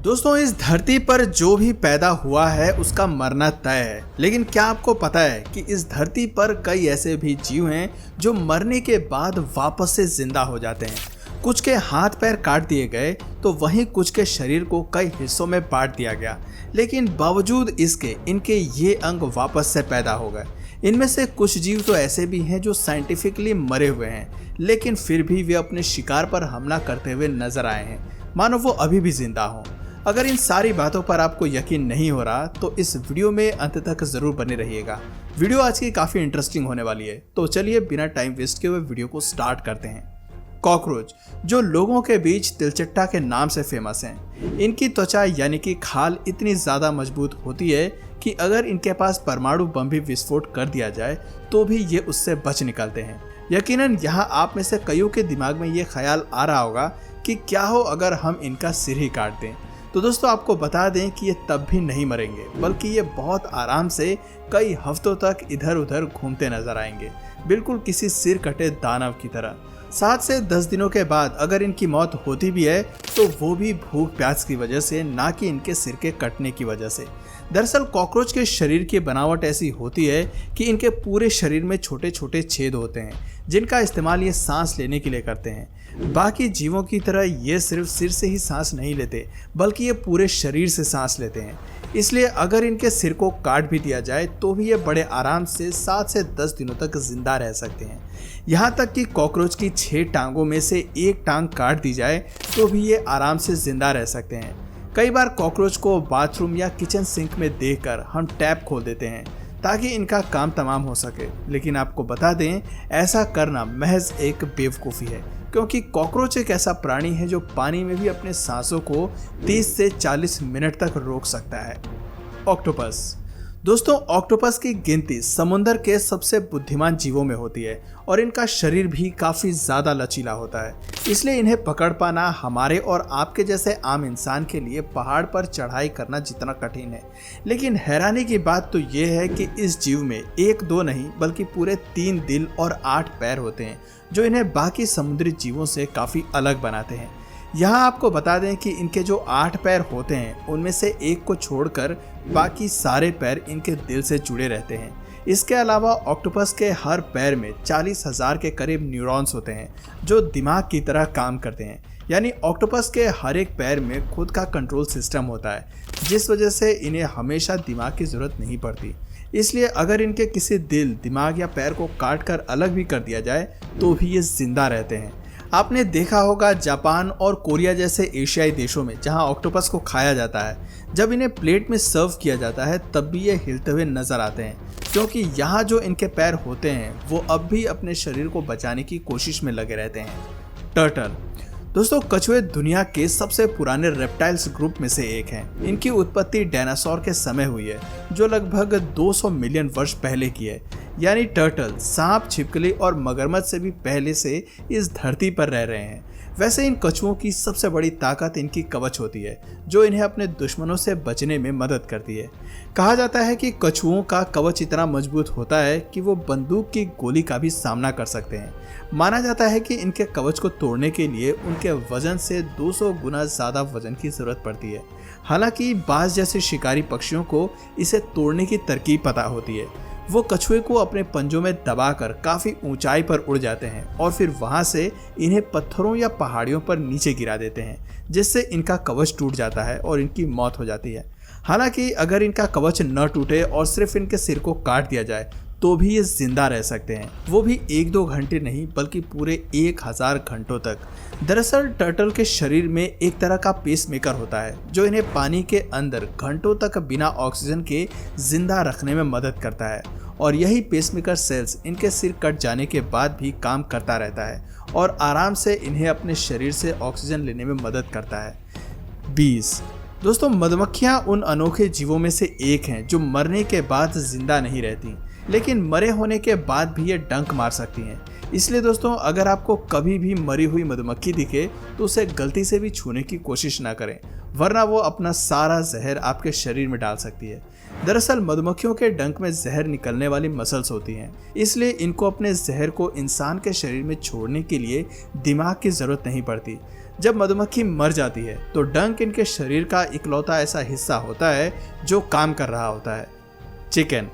दोस्तों, इस धरती पर जो भी पैदा हुआ है उसका मरना तय है। लेकिन क्या आपको पता है कि इस धरती पर कई ऐसे भी जीव हैं जो मरने के बाद वापस से जिंदा हो जाते हैं। कुछ के हाथ पैर काट दिए गए तो वहीं कुछ के शरीर को कई हिस्सों में बांट दिया गया, लेकिन बावजूद इसके इनके ये अंग वापस से पैदा हो गए। इनमें से कुछ जीव तो ऐसे भी हैं जो साइंटिफिकली मरे हुए हैं, लेकिन फिर भी वे अपने शिकार पर हमला करते हुए नजर आए हैं, मानो वो अभी भी जिंदा हों। अगर इन सारी बातों पर आपको यकीन नहीं हो रहा तो इस वीडियो में अंत तक जरूर बने रहिएगा। वीडियो आज की काफी इंटरेस्टिंग होने वाली है, तो चलिए बिना टाइम वेस्ट किए हुए वीडियो को स्टार्ट करते हैं। कॉकरोच, जो लोगों के बीच तिलचट्टा के नाम से फेमस हैं। इनकी त्वचा यानी कि खाल इतनी ज्यादा मजबूत होती है कि अगर इनके पास परमाणु बम भी विस्फोट कर दिया जाए तो भी ये उससे बच निकलते हैं। यकीनन यहाँ आप में से कईयों के दिमाग में ये ख्याल आ रहा होगा कि क्या हो अगर हम इनका सिर ही काट दें। तो दोस्तों, आपको बता दें कि ये तब भी नहीं मरेंगे, बल्कि ये बहुत आराम से कई हफ्तों तक इधर उधर घूमते नजर आएंगे, बिल्कुल किसी सिर कटे दानव की तरह। 7 से 10 दिनों के बाद अगर इनकी मौत होती भी है तो वो भी भूख प्यास की वजह से, ना कि इनके सिर के कटने की वजह से। दरअसल कॉकरोच के शरीर की बनावट ऐसी होती है कि इनके पूरे शरीर में छोटे छोटे छेद होते हैं, जिनका इस्तेमाल ये सांस लेने के लिए करते हैं। बाकी जीवों की तरह ये सिर्फ सिर से ही सांस नहीं लेते, बल्कि ये पूरे शरीर से सांस लेते हैं। इसलिए अगर इनके सिर को काट भी दिया जाए तो भी ये बड़े आराम से 7 से 10 दिनों तक जिंदा रह सकते हैं। यहाँ तक कि कॉकरोच की 6 टांगों में से एक टांग काट दी जाए तो भी ये आराम से जिंदा रह सकते हैं। कई बार कॉकरोच को बाथरूम या किचन सिंक में देखकर हम टैप खोल देते हैं ताकि इनका काम तमाम हो सके, लेकिन आपको बता दें ऐसा करना महज एक बेवकूफ़ी है, क्योंकि कॉकरोच एक ऐसा प्राणी है जो पानी में भी अपने सांसों को 30 से 40 मिनट तक रोक सकता है। ऑक्टोपस, दोस्तों, ऑक्टोपस की गिनती समुद्र के सबसे बुद्धिमान जीवों में होती है और इनका शरीर भी काफ़ी ज़्यादा लचीला होता है। इसलिए इन्हें पकड़ पाना हमारे और आपके जैसे आम इंसान के लिए पहाड़ पर चढ़ाई करना जितना कठिन है। लेकिन हैरानी की बात तो ये है कि इस जीव में 1-2 नहीं बल्कि पूरे 3 दिल और 8 पैर होते हैं, जो इन्हें बाकी समुद्री जीवों से काफ़ी अलग बनाते हैं। यहाँ आपको बता दें कि इनके जो 8 पैर होते हैं उनमें से एक को छोड़कर बाकी सारे पैर इनके दिल से जुड़े रहते हैं। इसके अलावा ऑक्टोपस के हर पैर में 40,000 के करीब न्यूरॉन्स होते हैं जो दिमाग की तरह काम करते हैं। यानी ऑक्टोपस के हर एक पैर में खुद का कंट्रोल सिस्टम होता है, जिस वजह से इन्हें हमेशा दिमाग की ज़रूरत नहीं पड़ती। इसलिए अगर इनके किसी दिल, दिमाग या पैर को काट कर अलग भी कर दिया जाए तो भी ये जिंदा रहते हैं। आपने देखा होगा जापान और कोरिया जैसे एशियाई देशों में जहां ऑक्टोपस को खाया जाता है, जब इन्हें प्लेट में सर्व किया जाता है तब भी ये हिलते हुए नजर आते हैं, क्योंकि यहाँ जो इनके पैर होते हैं वो अब भी अपने शरीर को बचाने की कोशिश में लगे रहते हैं। टर्टल, दोस्तों, कछुए दुनिया के सबसे पुराने रेप्टाइल्स ग्रुप में से एक हैं। इनकी उत्पत्ति डायनासोर के समय हुई है, जो लगभग 200 मिलियन वर्ष पहले की है। यानी टर्टल सांप, छिपकली और मगरमच्छ से भी पहले से इस धरती पर रह रहे हैं। वैसे इन कछुओं की सबसे बड़ी ताकत इनकी कवच होती है, जो इन्हें अपने दुश्मनों से बचने में मदद करती है। कहा जाता है कि कछुओं का कवच इतना मजबूत होता है कि वो बंदूक की गोली का भी सामना कर सकते हैं। माना जाता है कि इनके कवच को तोड़ने के लिए उनके वजन से 200 गुना ज़्यादा वजन की ज़रूरत पड़ती है। हालांकि बाज जैसे शिकारी पक्षियों को इसे तोड़ने की तरकीब पता होती है। वो कछुए को अपने पंजों में दबाकर काफ़ी ऊंचाई पर उड़ जाते हैं और फिर वहां से इन्हें पत्थरों या पहाड़ियों पर नीचे गिरा देते हैं, जिससे इनका कवच टूट जाता है और इनकी मौत हो जाती है। हालांकि अगर इनका कवच न टूटे और सिर्फ इनके सिर को काट दिया जाए तो भी ये जिंदा रह सकते हैं, वो भी 1-2 घंटे नहीं बल्कि पूरे 1000 घंटों तक। दरअसल टर्टल के शरीर में एक तरह का पेसमेकर होता है जो इन्हें पानी के अंदर घंटों तक बिना ऑक्सीजन के जिंदा रखने में मदद करता है, और यही पेसमेकर सेल्स इनके सिर कट जाने के बाद भी काम करता रहता है और आराम से इन्हें अपने शरीर से ऑक्सीजन लेने में मदद करता है। बीज, दोस्तों, मधुमक्खियाँ उन अनोखे जीवों में से एक हैं जो मरने के बाद जिंदा नहीं रहती, लेकिन मरे होने के बाद भी ये डंक मार सकती हैं। इसलिए दोस्तों, अगर आपको कभी भी मरी हुई मधुमक्खी दिखे तो उसे गलती से भी छूने की कोशिश ना करें, वरना वो अपना सारा जहर आपके शरीर में डाल सकती है। दरअसल मधुमक्खियों के डंक में जहर निकलने वाली मसल्स होती हैं, इसलिए इनको अपने जहर को इंसान के शरीर में छोड़ने के लिए दिमाग की ज़रूरत नहीं पड़ती। जब मधुमक्खी मर जाती है तो डंक इनके शरीर का इकलौता ऐसा हिस्सा होता है जो काम कर रहा होता है, चिकन।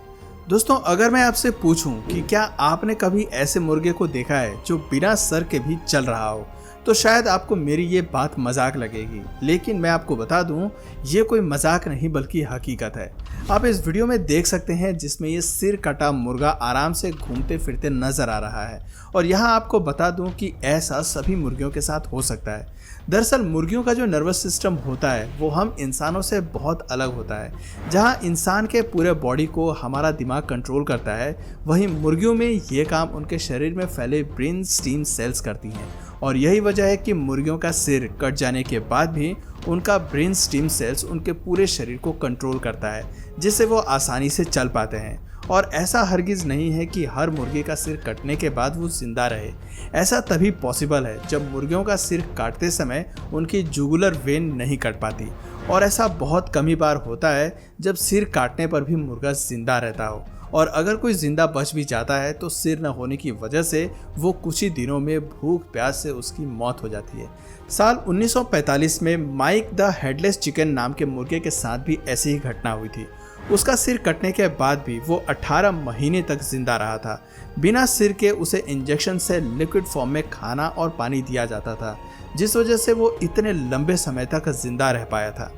दोस्तों, अगर मैं आपसे पूछूं कि क्या आपने कभी ऐसे मुर्गे को देखा है जो बिना सर के भी चल रहा हो, तो शायद आपको मेरी ये बात मजाक लगेगी, लेकिन मैं आपको बता दूं ये कोई मजाक नहीं बल्कि हकीकत है। आप इस वीडियो में देख सकते हैं जिसमें ये सिर कटा मुर्गा आराम से घूमते फिरते नजर आ रहा है। और यहाँ आपको बता दूं कि ऐसा सभी मुर्गियों के साथ हो सकता है। दरअसल मुर्गियों का जो नर्वस सिस्टम होता है वो हम इंसानों से बहुत अलग होता है। जहाँ इंसान के पूरे बॉडी को हमारा दिमाग कंट्रोल करता है, वहीं मुर्गियों में ये काम उनके शरीर में फैले ब्रेन स्टेम सेल्स करती हैं। और यही वजह है कि मुर्गियों का सिर कट जाने के बाद भी उनका ब्रेन स्टेम सेल्स उनके पूरे शरीर को कंट्रोल करता है, जिससे वो आसानी से चल पाते हैं। और ऐसा हरगिज़ नहीं है कि हर मुर्गी का सिर कटने के बाद वो जिंदा रहे। ऐसा तभी पॉसिबल है जब मुर्गियों का सिर काटते समय उनकी जुगुलर वेन नहीं कट पाती। और ऐसा बहुत कम ही बार होता है जब सिर काटने पर भी मुर्गा जिंदा रहता हो। और अगर कोई जिंदा बच भी जाता है तो सिर न होने की वजह से वो कुछ ही दिनों में भूख प्यास से उसकी मौत हो जाती है। साल 1945 में माइक द हेडलेस चिकन नाम के मुर्गे के साथ भी ऐसी ही घटना हुई थी। उसका सिर कटने के बाद भी वो 18 महीने तक जिंदा रहा था। बिना सिर के उसे इंजेक्शन से लिक्विड फॉर्म में खाना और पानी दिया जाता था, जिस वजह से वो इतने लंबे समय तक जिंदा रह पाया था।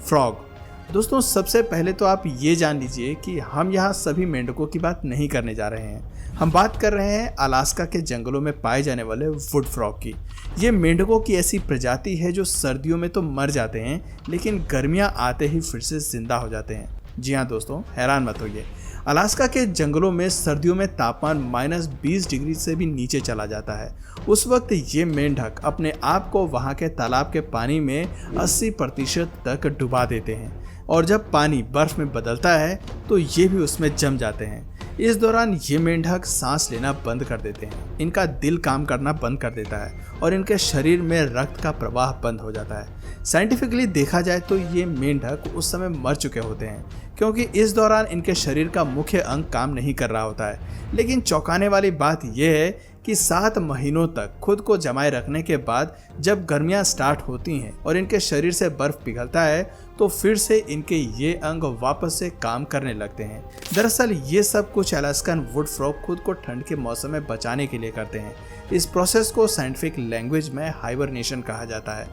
फ्रॉग। दोस्तों, सबसे पहले तो आप ये जान लीजिए कि हम यहाँ सभी मेंढकों की बात नहीं करने जा रहे हैं। हम बात कर रहे हैं अलास्का के जंगलों में पाए जाने वाले वुड फ्रॉग की। ये मेंढकों की ऐसी प्रजाति है जो सर्दियों में तो मर जाते हैं, लेकिन गर्मियाँ आते ही फिर से जिंदा हो जाते हैं। जी हाँ दोस्तों, हैरान मत होइए। अलास्का के जंगलों में सर्दियों में तापमान -20 डिग्री से भी नीचे चला जाता है। उस वक्त ये मेंढक अपने आप को वहाँ के तालाब के पानी में 80% तक डुबा देते हैं। और जब पानी बर्फ में बदलता है तो ये भी उसमें जम जाते हैं। इस दौरान ये मेंढक सांस लेना बंद कर देते हैं, इनका दिल काम करना बंद कर देता है और इनके शरीर में रक्त का प्रवाह बंद हो जाता है। साइंटिफिकली देखा जाए तो ये मेंढक उस समय मर चुके होते हैं, क्योंकि इस दौरान इनके शरीर का मुख्य अंग काम नहीं कर रहा होता है। लेकिन चौंकाने वाली बात यह है कि 7 महीनों तक खुद को जमाए रखने के बाद जब गर्मियां स्टार्ट होती हैं और इनके शरीर से बर्फ पिघलता है तो फिर से इनके ये अंग वापस से काम करने लगते हैं। दरअसल ये सब कुछ अलास्कन वुड फ्रॉग खुद को ठंड के मौसम में बचाने के लिए करते हैं। इस प्रोसेस को साइंटिफिक लैंग्वेज में हाइबरनेशन कहा जाता है।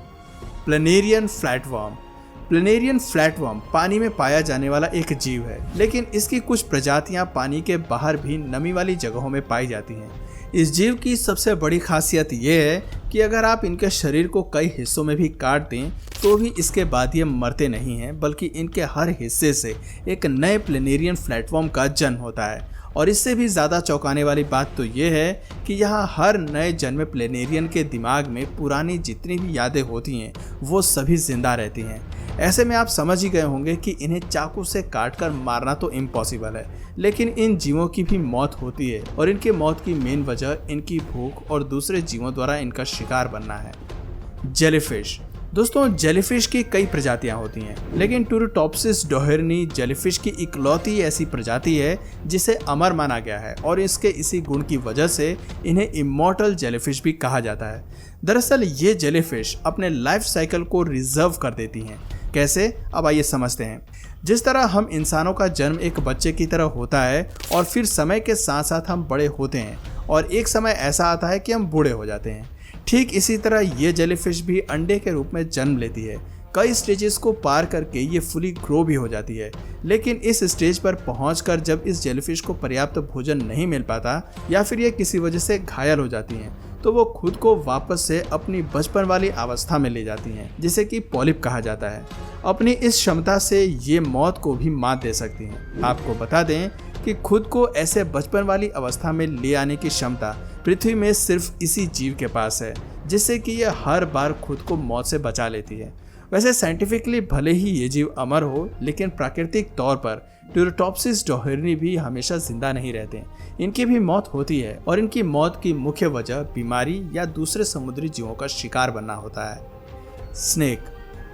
Planarian flatworm. प्लेनेरियन फ्लैटवर्म पानी में पाया जाने वाला एक जीव है, लेकिन इसकी कुछ प्रजातियां पानी के बाहर भी नमी वाली जगहों में पाई जाती हैं। इस जीव की सबसे बड़ी खासियत ये है कि अगर आप इनके शरीर को कई हिस्सों में भी काट दें तो भी इसके बाद ये मरते नहीं हैं, बल्कि इनके हर हिस्से से एक नए प्लेनेरियन प्लेटफॉर्म का जन्म होता है। और इससे भी ज़्यादा चौंकाने वाली बात तो ये है कि यहाँ हर नए जन्मे प्लेनेरियन के दिमाग में पुरानी जितनी भी यादें होती हैं वो सभी जिंदा रहती हैं। ऐसे में आप समझ ही गए होंगे कि इन्हें चाकू से काटकर मारना तो इम्पॉसिबल है, लेकिन इन जीवों की भी मौत होती है और इनके मौत की मेन वजह इनकी भूख और दूसरे जीवों द्वारा इनका शिकार बनना है। जेलीफिश। दोस्तों, जेलीफिश की कई प्रजातियां होती हैं, लेकिन टूरोटॉप्सिस डोहेर्नी जेलीफिश की इकलौती ऐसी प्रजाति है जिसे अमर माना गया है और इसके इसी गुण की वजह से इन्हें इमॉर्टल जेलीफिश भी कहा जाता है। दरअसल ये जेलीफिश अपने लाइफ साइकिल को रिजर्व कर देती हैं। कैसे? अब आइए समझते हैं। जिस तरह हम इंसानों का जन्म एक बच्चे की तरह होता है और फिर समय के साथ साथ हम बड़े होते हैं और एक समय ऐसा आता है कि हम बूढ़े हो जाते हैं, ठीक इसी तरह ये जेलीफिश भी अंडे के रूप में जन्म लेती है। कई स्टेजेस को पार करके ये फुली ग्रो भी हो जाती है, लेकिन इस स्टेज पर पहुंचकर जब इस जेलीफिश को पर्याप्त भोजन नहीं मिल पाता या फिर ये किसी वजह से घायल हो जाती हैं तो वो खुद को वापस से अपनी बचपन वाली अवस्था में ले जाती हैं, जिसे कि पॉलिप कहा जाता है। अपनी इस क्षमता से ये मौत को भी मात दे सकती हैं। आपको बता दें कि खुद को ऐसे बचपन वाली अवस्था में ले आने की क्षमता पृथ्वी में सिर्फ इसी जीव के पास है, जिससे कि यह हर बार खुद को मौत से बचा लेती है। वैसे साइंटिफिकली भले ही ये जीव अमर हो, लेकिन प्राकृतिक तौर पर टूरोटॉप्सिस डोहेर्नी भी हमेशा जिंदा नहीं रहते। इनकी भी मौत होती है और इनकी मौत की मुख्य वजह बीमारी या दूसरे समुद्री जीवों का शिकार बनना होता है। स्नेक।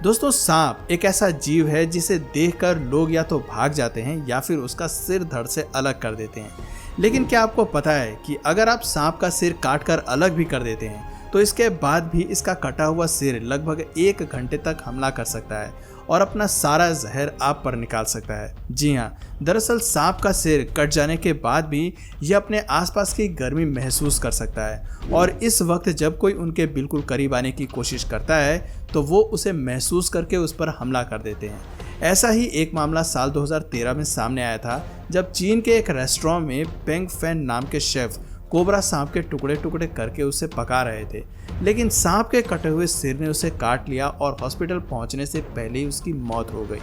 दोस्तों, सांप एक ऐसा जीव है जिसे देखकर लोग या तो भाग जाते हैं या फिर उसका सिर धड़ से अलग कर देते हैं। लेकिन क्या आपको पता है कि अगर आप सांप का सिर काट कर अलग भी कर देते हैं तो इसके बाद भी इसका कटा हुआ सिर लगभग 1 घंटे तक हमला कर सकता है और अपना सारा जहर आप पर निकाल सकता है। जी हाँ, दरअसल सांप का सिर कट जाने के बाद भी यह अपने आसपास की गर्मी महसूस कर सकता है और इस वक्त जब कोई उनके बिल्कुल करीब आने की कोशिश करता है तो वो उसे महसूस करके उस पर हमला कर देते हैं। ऐसा ही एक मामला साल 2013 में सामने आया था, जब चीन के एक रेस्टोरेंट में पेंग फैन नाम के शेफ कोबरा सांप के टुकड़े टुकड़े करके उसे पका रहे थे, लेकिन सांप के कटे हुए सिर ने उसे काट लिया और हॉस्पिटल पहुंचने से पहले ही उसकी मौत हो गई।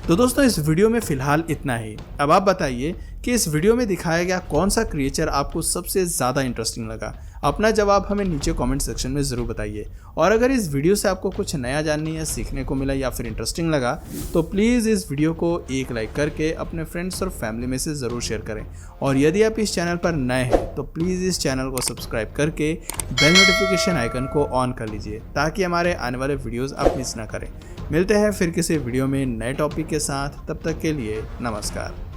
तो दोस्तों, इस वीडियो में फिलहाल इतना ही। अब आप बताइए कि इस वीडियो में दिखाया गया कौन सा क्रिएचर आपको सबसे ज़्यादा इंटरेस्टिंग लगा। अपना जवाब हमें नीचे कमेंट सेक्शन में ज़रूर बताइए। और अगर इस वीडियो से आपको कुछ नया जानने या सीखने को मिला या फिर इंटरेस्टिंग लगा तो प्लीज़ इस वीडियो को एक लाइक करके अपने फ्रेंड्स और फैमिली में से ज़रूर शेयर करें। और यदि आप इस चैनल पर नए हैं तो प्लीज़ इस चैनल को सब्सक्राइब करके बेल नोटिफिकेशन आइकन को ऑन कर लीजिए ताकि हमारे आने वाले वीडियोज़ आप मिस ना करें। मिलते हैं फिर किसी वीडियो में नए टॉपिक के साथ, तब तक के लिए नमस्कार।